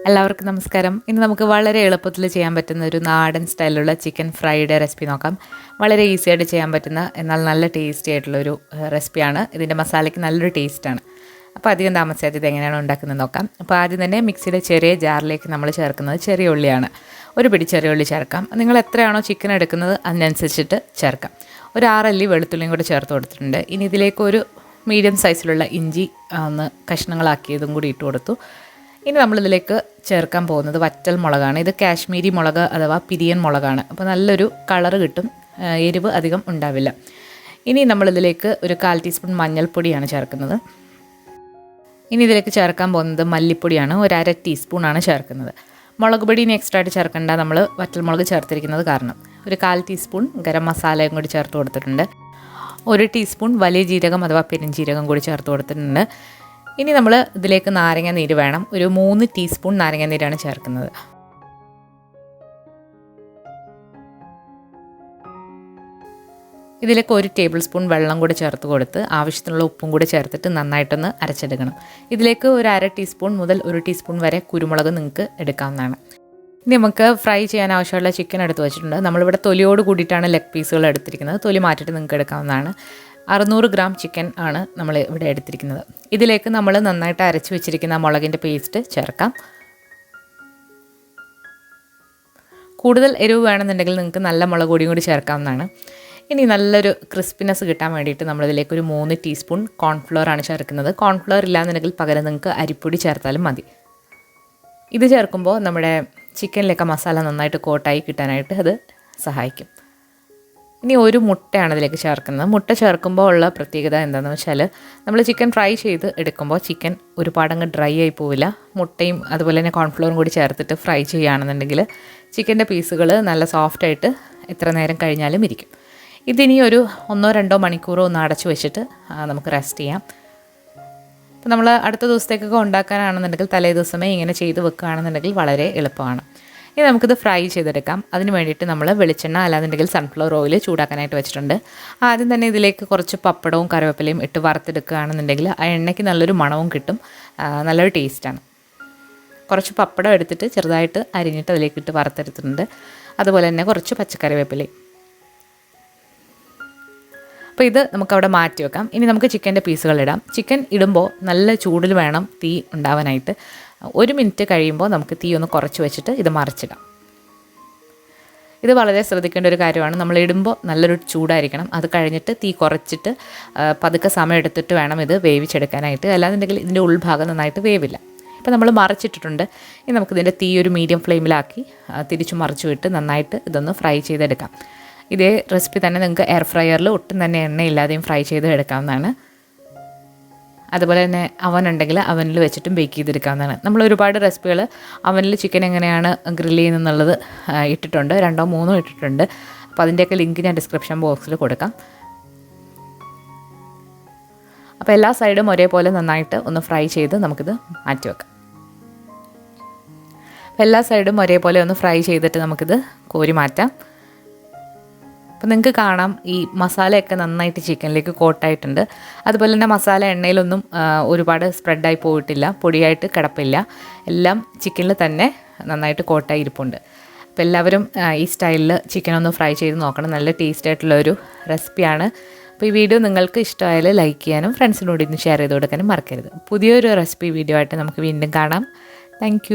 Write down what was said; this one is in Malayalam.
എല്ലാവർക്കും നമസ്കാരം. ഇന്ന് നമുക്ക് വളരെ എളുപ്പത്തിൽ ചെയ്യാൻ പറ്റുന്ന ഒരു നാടൻ സ്റ്റൈലിലുള്ള ചിക്കൻ ഫ്രൈയുടെ റെസിപ്പി നോക്കാം. വളരെ ഈസി ആയിട്ട് ചെയ്യാൻ പറ്റുന്ന എന്നാൽ നല്ല ടേസ്റ്റി ആയിട്ടുള്ളൊരു റെസിപ്പിയാണ്. ഇതിൻ്റെ മസാലയ്ക്ക് നല്ലൊരു ടേസ്റ്റാണ്. അപ്പോൾ അധികം താമസിയാതെ ഇത് എങ്ങനെയാണ് ഉണ്ടാക്കുന്നത് നോക്കാം. അപ്പോൾ ആദ്യം തന്നെ മിക്സിയുടെ ചെറിയ ജാറിലേക്ക് നമ്മൾ ചേർക്കുന്നത് ചെറിയ ഉള്ളിയാണ്. ഒരു പിടി ചെറിയ ഉള്ളി ചേർക്കാം. നിങ്ങൾ എത്രയാണോ ചിക്കൻ എടുക്കുന്നത് അതിനനുസരിച്ചിട്ട് ചേർക്കാം. ഒരു 6 അല്ലി വെളുത്തുള്ളിയും കൂടി ചേർത്ത് കൊടുത്തിട്ടുണ്ട്. ഇനി ഇതിലേക്ക് ഒരു മീഡിയം സൈസിലുള്ള ഇഞ്ചി ഒന്ന് കഷ്ണങ്ങളാക്കിയതും കൂടി ഇട്ട് കൊടുത്തു. ഇനി നമ്മളിതിലേക്ക് ചേർക്കാൻ പോകുന്നത് വറ്റൽ മുളകാണ്. ഇത് കാശ്മീരി മുളക് അഥവാ പിരിയൻ മുളകാണ്. അപ്പോൾ നല്ലൊരു കളറ് കിട്ടും, എരിവ് അധികം ഉണ്ടാവില്ല. ഇനി നമ്മളിതിലേക്ക് ഒരു 1/4 ടീസ്പൂൺ മഞ്ഞൾപ്പൊടിയാണ് ചേർക്കുന്നത്. ഇനി ഇതിലേക്ക് ചേർക്കാൻ പോകുന്നത് മല്ലിപ്പൊടിയാണ്. ഒരു 1/2 ടീസ്പൂണാണ് ചേർക്കുന്നത്. മുളക് പൊടി ഇനി എക്സ്ട്രാ ആയിട്ട് ചേർക്കേണ്ട, നമ്മൾ വറ്റൽമുളക് ചേർത്തിരിക്കുന്നത് കാരണം. ഒരു 1/4 ടീസ്പൂൺ ഗരം മസാലയും കൂടി ചേർത്ത് കൊടുത്തിട്ടുണ്ട്. 1 ടീസ്പൂൺ വലിയ ജീരകം അഥവാ പെരുംജീരകം കൂടി ചേർത്ത് കൊടുത്തിട്ടുണ്ട്. ഇനി നമ്മൾ ഇതിലേക്ക് നാരങ്ങ നീര് വേണം. ഒരു 3 ടീസ്പൂൺ നാരങ്ങ നീരാണ് ചേർക്കുന്നത്. ഇതിലേക്ക് 1 ടേബിൾ സ്പൂൺ വെള്ളം കൂടി ചേർത്ത് കൊടുത്ത് ആവശ്യത്തിനുള്ള ഉപ്പും കൂടി ചേർത്തിട്ട് നന്നായിട്ടൊന്ന് അരച്ചെടുക്കണം. ഇതിലേക്ക് ഒരു 1/2 ടീസ്പൂൺ മുതൽ 1 ടീസ്പൂൺ വരെ കുരുമുളക് നിങ്ങൾക്ക് എടുക്കാവുന്നതാണ്. ഇനി നമുക്ക് ഫ്രൈ ചെയ്യാൻ ആവശ്യമുള്ള ചിക്കൻ എടുത്ത് വെച്ചിട്ടുണ്ട്. നമ്മളിവിടെ തൊലിയോട് കൂടിയിട്ടാണ് ലെഗ് പീസുകൾ എടുത്തിരിക്കുന്നത്. തൊലി മാറ്റിയിട്ട് നിങ്ങൾക്ക് എടുക്കാവുന്നതാണ്. 600 ഗ്രാം ചിക്കൻ ആണ് നമ്മൾ ഇവിടെ എടുത്തിരിക്കുന്നത്. ഇതിലേക്ക് നമ്മൾ നന്നായിട്ട് അരച്ച് വെച്ചിരിക്കുന്ന മുളകിൻ്റെ പേസ്റ്റ് ചേർക്കാം. കൂടുതൽ എരിവ് വേണമെന്നുണ്ടെങ്കിൽ നിങ്ങൾക്ക് നല്ല മുളക് പൊടിയും കൂടി ചേർക്കാവുന്നതാണ്. ഇനി നല്ലൊരു ക്രിസ്പിനെസ് കിട്ടാൻ വേണ്ടിയിട്ട് നമ്മളിതിലേക്ക് ഒരു 3 ടീസ്പൂൺ കോൺഫ്ലവർ ആണ് ചേർക്കുന്നത്. കോൺഫ്ലവർ ഇല്ലാന്നുണ്ടെങ്കിൽ പകരം നിങ്ങൾക്ക് അരിപ്പൊടി ചേർത്താലും മതി. ഇത് ചേർക്കുമ്പോൾ നമ്മുടെ ചിക്കനിലേക്ക് മസാല നന്നായിട്ട് കോട്ടായി കിട്ടാനായിട്ട് അത് സഹായിക്കും. ഇനി ഒരു മുട്ടയാണ് ഇതിലേക്ക് ചേർക്കുന്നത്. മുട്ട ചേർക്കുമ്പോൾ ഉള്ള പ്രത്യേകത എന്താണെന്ന് വെച്ചാൽ, നമ്മൾ ചിക്കൻ ഫ്രൈ ചെയ്ത് എടുക്കുമ്പോൾ ചിക്കൻ ഒരുപാടങ്ങ് ഡ്രൈ ആയി പോവില്ല. മുട്ടയും അതുപോലെ തന്നെ കോൺഫ്ലവറും കൂടി ചേർത്തിട്ട് ഫ്രൈ ചെയ്യുകയാണെന്നുണ്ടെങ്കിൽ ചിക്കൻ്റെ പീസുകൾ നല്ല സോഫ്റ്റായിട്ട് എത്ര നേരം കഴിഞ്ഞാലും ഇരിക്കും. ഇതിനി ഒരു 1-2 മണിക്കൂറോ ഒന്ന് അടച്ചു വെച്ചിട്ട് നമുക്ക് റെസ്റ്റ് ചെയ്യാം. അപ്പോൾ നമ്മൾ അടുത്ത ദിവസത്തേക്കൊക്കെ ഉണ്ടാക്കാനാണെന്നുണ്ടെങ്കിൽ തലേ ദിവസമേ ഇങ്ങനെ ചെയ്ത് വെക്കുകയാണെന്നുണ്ടെങ്കിൽ വളരെ എളുപ്പമാണ്. ഇനി നമുക്കിത് ഫ്രൈ ചെയ്തെടുക്കാം. അതിന് വേണ്ടിയിട്ട് നമ്മൾ വെളിച്ചെണ്ണ അല്ലാന്നുണ്ടെങ്കിൽ സൺഫ്ലവർ ഓയിൽ ചൂടാക്കാനായിട്ട് വെച്ചിട്ടുണ്ട്. ആദ്യം തന്നെ ഇതിലേക്ക് കുറച്ച് പപ്പടവും കറിവേപ്പിലയും ഇട്ട് വറുത്തെടുക്കുകയാണെന്നുണ്ടെങ്കിൽ ആ എണ്ണയ്ക്ക് നല്ലൊരു മണവും കിട്ടും, നല്ലൊരു ടേസ്റ്റാണ്. കുറച്ച് പപ്പടം എടുത്തിട്ട് ചെറുതായിട്ട് അരിഞ്ഞിട്ട് അതിലേക്ക് ഇട്ട് വറുത്തെടുത്തിട്ടുണ്ട്. അതുപോലെ തന്നെ കുറച്ച് പച്ചക്കറിവേപ്പിലയും. അപ്പോൾ ഇത് നമുക്കവിടെ മാറ്റി വെക്കാം. ഇനി നമുക്ക് ചിക്കൻ്റെ പീസുകൾ ഇടാം. ചിക്കൻ ഇടുമ്പോൾ നല്ല ചൂടിൽ വേണം തീ ഉണ്ടാവാനായിട്ട്. 1 മിനിറ്റ് കഴിയുമ്പോൾ നമുക്ക് തീ ഒന്ന് കുറച്ച് വെച്ചിട്ട് ഇത് മറിച്ചിടാം. ഇത് വളരെ ശ്രദ്ധിക്കേണ്ട ഒരു കാര്യമാണ്. നമ്മൾ ഇടുമ്പോൾ നല്ലൊരു ചൂടായിരിക്കണം. അത് കഴിഞ്ഞിട്ട് തീ കുറച്ചിട്ട് പതുക്കെ സമയം എടുത്തിട്ട് വേണം ഇത് വേവിച്ചെടുക്കാനായിട്ട്. അല്ലാന്നുണ്ടെങ്കിൽ ഇതിൻ്റെ ഉൾഭാഗം നന്നായിട്ട് വേവില്ല. ഇപ്പോൾ നമ്മൾ മറിച്ചിട്ടിട്ടുണ്ട്. ഇനി നമുക്കിതിൻ്റെ തീ ഒരു മീഡിയം ഫ്ലെയിമിലാക്കി തിരിച്ചു മറിച്ചു വിട്ട് നന്നായിട്ട് ഇതൊന്ന് ഫ്രൈ ചെയ്തെടുക്കാം. ഇതേ റെസിപ്പി തന്നെ നിങ്ങൾക്ക് എയർ ഫ്രയറിൽ ഒട്ടും തന്നെ എണ്ണയില്ലാതെയും ഫ്രൈ ചെയ്ത് എടുക്കാവുന്നതാണ്. അതുപോലെ തന്നെ അവൻ ഉണ്ടെങ്കിൽ അവനിൽ വെച്ചിട്ടും ബേക്ക് ചെയ്തെടുക്കാവുന്നതാണ്. നമ്മൾ ഒരുപാട് റെസിപ്പികൾ അവനിൽ ചിക്കൻ എങ്ങനെയാണ് ഗ്രില്ല് ചെയ്യുന്നതെന്നുള്ളത് ഇട്ടിട്ടുണ്ട്. 2-3 ഇട്ടിട്ടുണ്ട്. അപ്പോൾ അതിൻ്റെയൊക്കെ ലിങ്ക് ഞാൻ ഡിസ്ക്രിപ്ഷൻ ബോക്സിൽ കൊടുക്കാം. അപ്പോൾ എല്ലാ സൈഡും ഒരേപോലെ നന്നായിട്ട് ഒന്ന് ഫ്രൈ ചെയ്ത് നമുക്കിത് മാറ്റി വെക്കാം. അപ്പോൾ എല്ലാ സൈഡും ഒരേപോലെ ഒന്ന് ഫ്രൈ ചെയ്തിട്ട് നമുക്കിത് കോരി മാറ്റാം. അപ്പോൾ നിങ്ങൾക്ക് കാണാം ഈ മസാലയൊക്കെ നന്നായിട്ട് ചിക്കനിലേക്ക് കോട്ടായിട്ടുണ്ട്. അതുപോലെ തന്നെ മസാല എണ്ണയിലൊന്നും ഒരുപാട് സ്പ്രെഡായി പോയിട്ടില്ല, പൊടിയായിട്ട് കിടപ്പില്ല. എല്ലാം ചിക്കനിൽ തന്നെ നന്നായിട്ട് കോട്ടായി ഇരിപ്പുണ്ട്. അപ്പോൾ എല്ലാവരും ഈ സ്റ്റൈലിൽ ചിക്കനൊന്ന് ഫ്രൈ ചെയ്ത് നോക്കണം. നല്ല ടേസ്റ്റ് ആയിട്ടുള്ളൊരു റെസിപ്പിയാണ്. അപ്പോൾ ഈ വീഡിയോ നിങ്ങൾക്ക് ഇഷ്ടമായാൽ ലൈക്ക് ചെയ്യാനും ഫ്രണ്ട്സിനോട് ഇന്ന് ഷെയർ ചെയ്ത് കൊടുക്കാനും മറക്കരുത്. പുതിയൊരു റെസിപ്പി വീഡിയോ ആയിട്ട് നമുക്ക് വീണ്ടും കാണാം. താങ്ക്